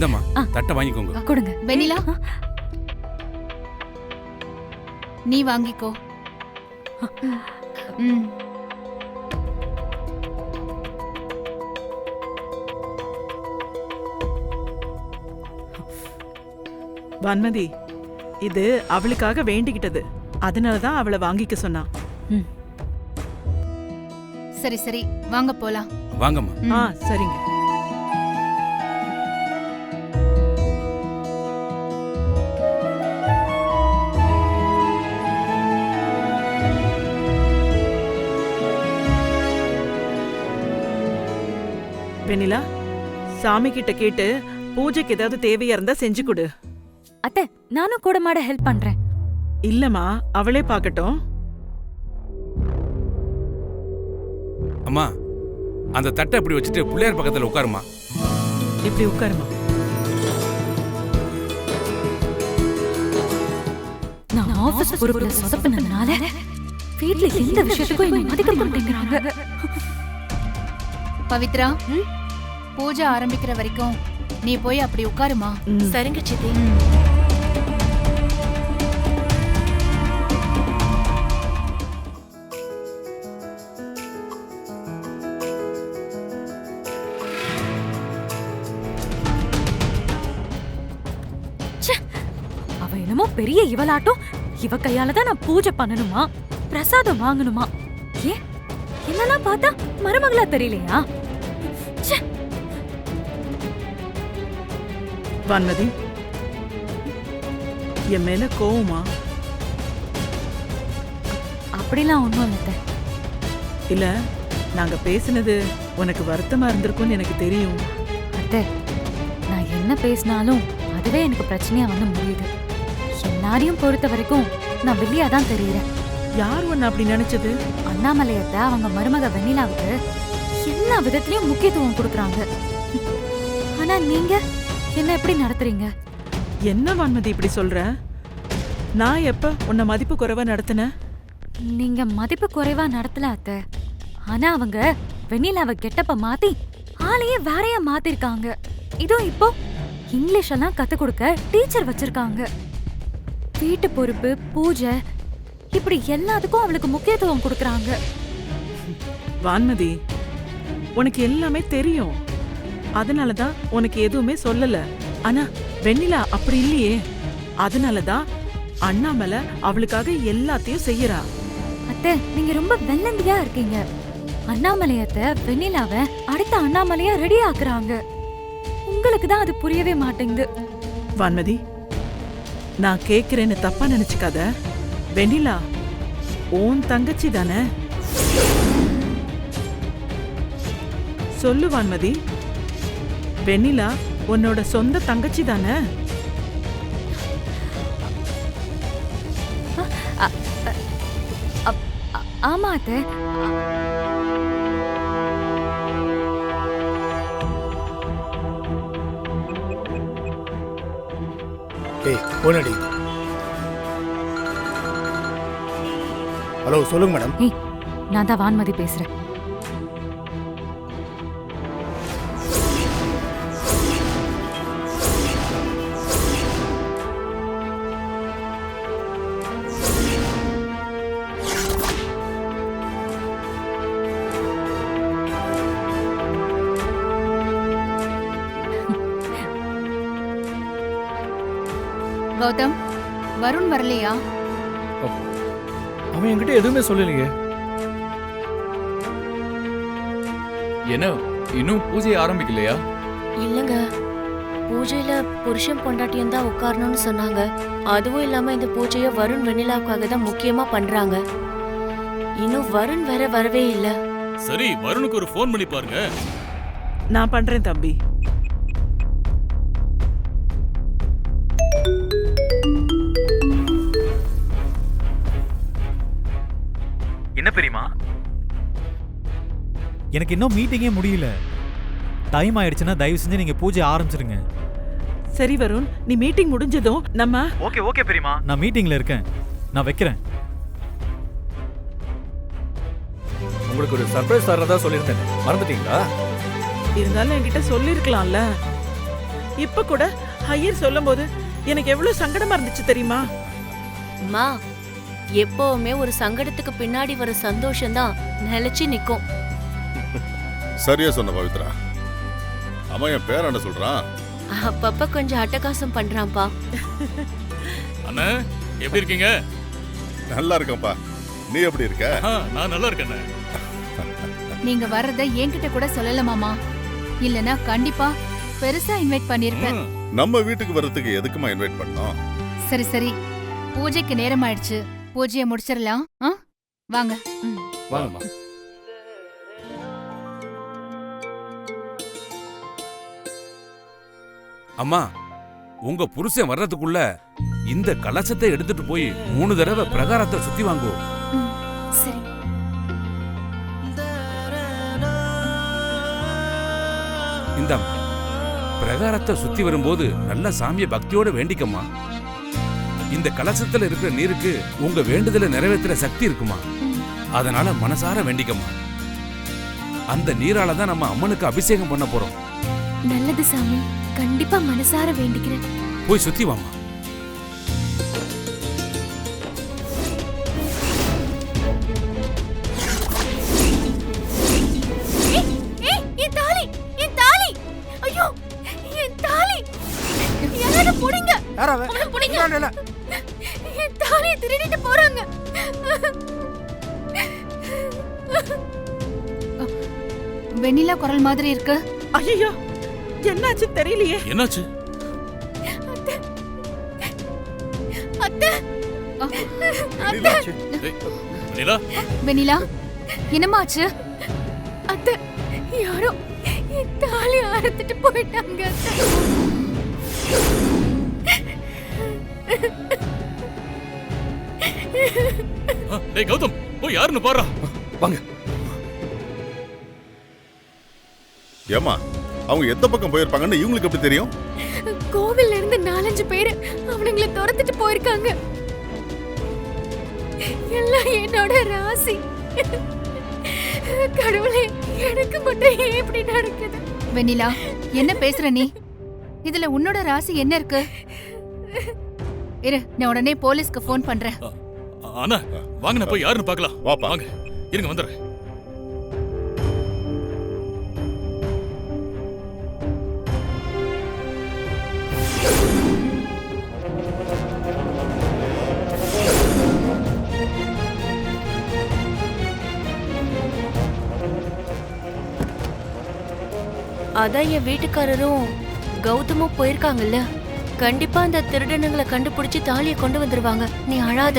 இந்தம்மா தட்டை வாங்கிக்கோங்க. கொடுங்க. வெண்ணிலா நீ வாங்கிக்கோ. ம். வன்மதி, இது அவளுக்காக வேண்டிக்கிட்டது. அதனாலதான் அவளை வாங்கிக்க சொன்னா. சரி சரி வாங்க போலாம். வாங்கம்மா. சரிங்க. வெண்ணிலா, சாமி கிட்ட கேட்டு பூஜைக்கு ஏதாவது தேவையா இருந்தா செஞ்சு கொடு. அத்தை, நானும் கூட மாட ஹெல்ப் பண்றேன். இல்லம்மா, அவளே பாக்கட்டும். அம்மா, அந்த தட்டை இப்படி வச்சுட்டு பிள்ளையார் பக்கத்துல உட்காருமா. இப்படி உட்காருமா. நான் ஆபீஸ் பொறுப்புல சொதப்பினதுனால வீட்ல எந்த விஷயத்துக்கும் என்னை மதிக்க மாட்டேங்கிறாங்க. பவித்ரா, பூஜை ஆரம்பிக்கிற வரைக்கும் நீ போய் அப்படி உட்காருமா. சரிங்க சித்தி. அவ என்னமோ பெரிய இவளாட்டம், இவ கையால தான் நான் பூஜை பண்ணணுமா, பிரசாதம் வாங்கணுமா? ஏன் என்னெல்லாம் பார்த்தா மருமகளா தெரியலையா? வன்மதி, என் மேல கோவமா? அப்படிலாம் ஒண்ணும் இல்ல. இல்ல, நாங்க பேசினது உனக்கு வருத்தமா இருந்திருக்கும்னு எனக்கு தெரியும். அத்தை, நான் என்ன பேசினாலும் அதுவே எனக்கு பிரச்சனையா வந்து முடியுது. எல்லாரையும் பொறுத்த வரைக்கும் நான் வெளியா தான் தெரியுறேன். யார் ஒன்னு அப்படி நினைச்சது? அண்ணாமலையத்த அவங்க மருமக வெண்ணிலாவுக்கு எல்லா விதத்திலயும் முக்கியத்துவம் கொடுக்கறாங்க. ஆனா நீங்க என்ன எப்படி நடத்துறீங்க? என்ன வன்மதி இப்படி சொல்ற? நான் எப்ப உன்னை மதிப்பு குறைவா நடத்தின? நீங்க மதிப்பு குறைவா நடத்தல அத்தை. ஆனா அவங்க வெண்ணிலாவை கெட்டப்ப மாத்தி ஆளையே வேறையா மாத்திருக்காங்க. இதோ இப்போ இங்கிலீஷ் எல்லாம் கத்து கொடுக்க டீச்சர் வச்சிருக்காங்க. வீட்டு பொறுப்பு, பூஜை, இப்படி எல்லாத்துக்கும் அவளுக்கு முக்கியத்துவம் கொடுக்கறாங்க. வான்மதி, உனக்கு எல்லாமே தெரியும். அதனாலதான் உனக்கு எதுவுமே சொல்லல. ஆனா வெண்ணிலா அப்படி இல்லையே. அதனாலதான் அண்ணாமலை அவளுக்காக எல்லாத்தையும் செய்யறா. அத்தை, நீங்க ரொம்ப வெள்ளந்தியா இருக்கீங்க. அண்ணாமலையத்த வெண்ணிலாவ அடுத்த அண்ணாமலையா ரெடி ஆக்குறாங்க. உங்களுக்கு தான் அது புரியவே மாட்டேங்குது. வான்மதி, நான் கேக்குறேன்னு தப்பா நினைச்சுக்காத. வெண்ணிலா உன் தங்கச்சி தானே? சொல்லு வான்மதி, வெண்ணிலா உன்னோட சொந்த தங்கச்சி தானே? ஆமா அத்தை. போனடி. ஹலோ, சொல்லுங்க மேடம். நான் தான் வான்மதி பேசுறேன். கௌதம், வருண் வரலையா? அவன் என்கிட்ட எதுவுமே சொல்லலையே. என்ன இன்னும் பூஜையை ஆரம்பிக்கலையா? இல்லங்க, பூஜையில புருஷன் பொண்டாட்டியும் தான் உட்காரணும்னு சொன்னாங்க. அதுவும் இல்லாம இந்த பூஜையை வருண் வெண்ணிலாவுக்காக தான் முக்கியமா பண்றாங்க. இன்னும் வருண் வேற வரவே இல்ல. சரி, வருணுக்கு ஒரு ஃபோன் பண்ணி பாருங்க. நான் பண்றேன் தம்பி. என்ன பெரியமா? எனக்கு இன்னும் மீட்டிங்கே முடியல. டைம் ஆயிடுச்சுன்னா தயவு செஞ்சு நீங்க பூஜை ஆரம்பிச்சிருங்க. சரி வருண், நீ மீட்டிங் முடிஞ்சதும் நம்ம. ஓகே பெரியமா, நான் மீட்டிங்ல இருக்கேன். நான் வைக்கிறேன். உங்களுக்கு ஒரு சர்ப்ரைஸ் தரதா சொல்லியிருந்தேன், மறந்துட்டீங்களா? இருந்தாலும் என்கிட்ட சொல்லிருக்கலாம்ல. இப்ப கூட ஐயர் சொல்லும்போது எனக்கு எவ்வளவு சங்கடமா இருந்துச்சு தெரியுமா? அம்மா, எப்பவுமே ஒரு சங்கடத்துக்கு பின்னாடி வர சந்தோஷம்தான் நிலைச்சு நிக்கும். சரியா சொன்ன பவித்ரா. அவன் என் பேர் என்ன சொல்றான்? அப்பப்ப கொஞ்சம் அட்டகாசம் பண்றான்ப்பா. அண்ணா எப்படி இருக்கீங்க? நல்லா இருக்கேன்ப்பா. நீ எப்படி இருக்க? நான் நல்லா இருக்கேன். நீங்க வர்றத என்கிட்ட கூட சொல்லல மாமா. இல்லனா கண்டிப்பா பெருசா இன்வைட் பண்ணிருப்பேன். நம்ம வீட்டுக்கு வர்றதுக்கு எதுக்குமா இன்வைட் பண்ணோம்? சரி சரி, பூஜைக்கு நேரம் ஆயிடுச்சு. பூஜையை முடிச்சிடலாம். வாங்க. வாங்கம்மா. அம்மா, உங்க புருஷன் வர்றதுக்குள்ள இந்த கலசத்தை எடுத்துட்டு போய் 3 தடவை பிரகாரத்தை சுத்தி வாங்கோ. சரி. இந்த பிரகாரத்தை சுத்தி வரும்போது நல்ல சாமிய பக்தியோட வேண்டிக்கம்மா. இந்த கலசத்துல இருக்கிற நீருக்கு உங்க வேண்டுதலை நிறைவேற்றுற சக்தி இருக்குமா, அதனால மனசார வேண்டிக்கம்மா. அந்த நீரால தான் நம்ம அம்மனுக்கு அபிஷேகம் பண்ண போறோம். நல்லது சாமி, கண்டிப்பா மனசார வேண்டிக்கிறேன். போய் சுத்தி வாமா. வெண்ணிலா குரல் மாதிரி இருக்கு. ஐயோ, என்னாச்சு தெரியலையே. என்னாச்சு? வெண்ணிலா, வெண்ணிலா, என்னமாச்சு? அத்தை, யாரோ என் தாலி அறுத்துட்டு போயிட்டாங்க. டேய் கௌதம், போய் யாருன்னு பாரு. வாங்க. ஏமா, அவங்க எந்த பக்கம் போயிருப்பாங்கன்னு இவங்களுக்கு எப்படி தெரியும்? கோவில்ல இருந்து 4-5 பேர் அவனுங்களை துரத்திட்டு போயிருக்காங்க. எல்லாம் என்னோட ராசி. கடவுளே, எனக்கு மட்டும் ஏன் இப்படி நடக்குது? வெண்ணிலா, என்ன பேசுற நீ? இதுல உன்னோட ராசி என்ன இருக்கு? இரு, நான் உடனே போலீஸ்க்கு ஃபோன் பண்றேன். அண்ணா வாங்க, நான் போய் யாருன்னு பார்க்கலாம். வாப்பா. வாங்க, இருங்க வந்துடுறேன். அதான் என் வீட்டுக்காரரும் கௌதமும் போயிருக்காங்கல்ல, கண்டிப்பா அந்த திருடனுங்களை கண்டுபிடிச்சு தாலியை கொண்டு வந்துருவாங்க. நீ அழாத.